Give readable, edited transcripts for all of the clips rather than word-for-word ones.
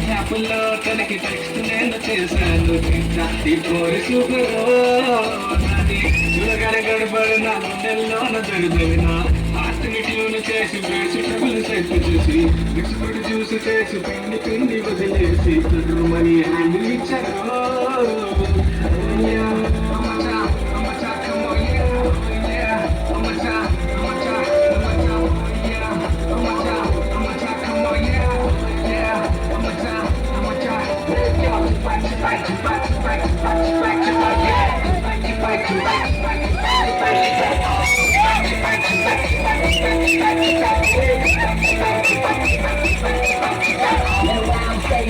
చేపల్లో తనకి టెక్స్ట్ నేను చేశాను నాది చూడగానే గడపడు నా గుండెల్లోన జరుగుతున్న ఆస్తిని ట్యూన్ చేసి వేసి ట్రబుల్ సెట్ చేసి మిక్స్డ్ జ్యూస్ చేసి పిండి పిండి వదిలేసి మనీ హ్యాండిల్ ఇచ్చారు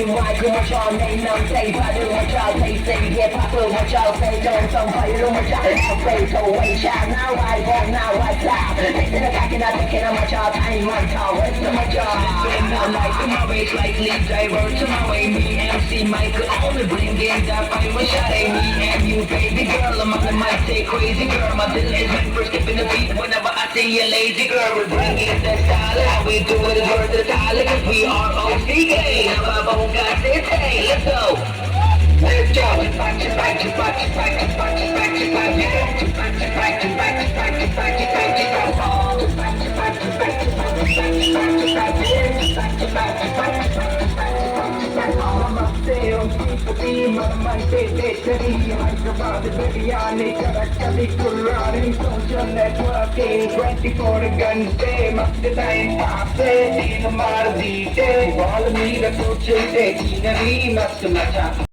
Why what y'all name them say, I do what y'all say, yeah, pop up what y'all say, don't some fire on what y'all say, so wait, child, now I walk, now I fly, taking the back and I thinking of my y'all, time my y'all, what's the my y'all, spend my life in my way, slightly divert to my way, me MC Michael, only bring in that I wish I had me and you, baby girl, I'm on the mic, say crazy girl, my bill is meant for skipping the beat whenever I see a lazy girl, we bring in that style, how we do it is worth the dollar, cause we are OCK, now I won't got this, hey, let's go. Let's go. Biryani, Karakali, Kurani, social networking, 24 guns day, must time pass it, in a Marzi day, all me the social day, in a must